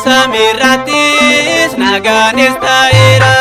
Samiratis naganis taira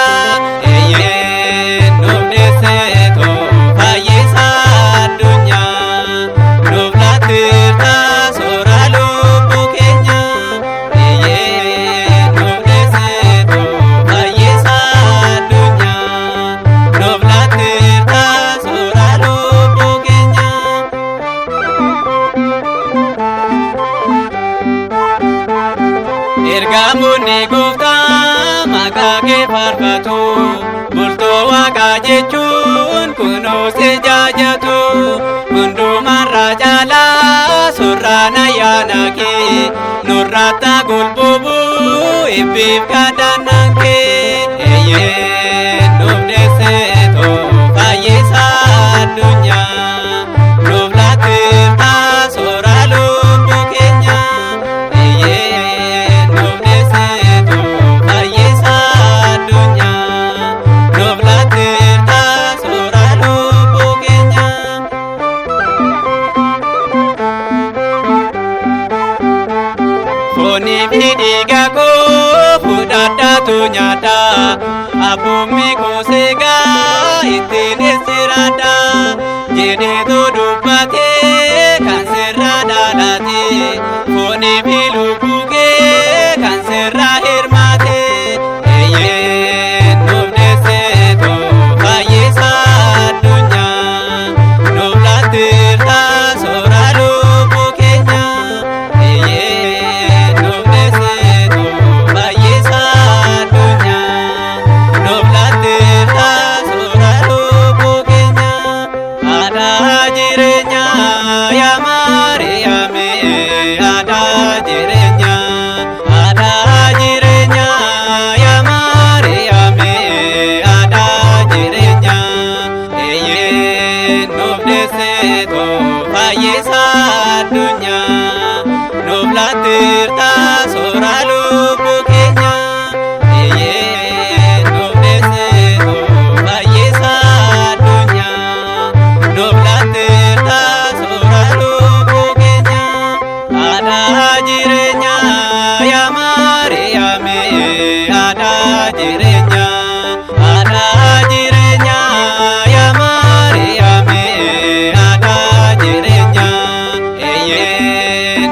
jechuun kunoo se jaajatu hundumarraa caalaa surraana yaana kee nurraata gulbubuu ibbiif kadhannaan kee eeyyeen dhufneesseetoo fayyisaa addunyaa nuuf laatteerta soora lubbuu keenya eeyyeen dhufneesseetoo fayyisaa addunyaa nuuf laatteerta soora lubbuu keenya. Foonii fi dhiiga koo fudhadhaatu nyaadha abboommii koo seegaa ittiin sirraadha jedheetu dubbatee kan sirraa dhaalate foonii fi lubbuu kee kan sirraa hirmaate eeyyeen nuuf deesseetoo fayyisaa addunyaa nuuf laatteerta soora lubbuu keenya. ada jirenya ya Mariame ada jirenya ya Mariame ada jirenya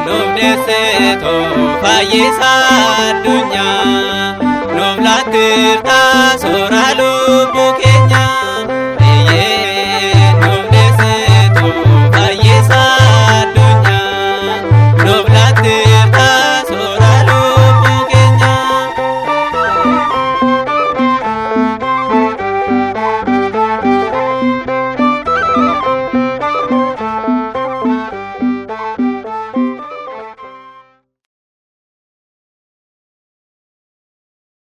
nubdeseto fayyisa addunyaa nublatirta sooraaluu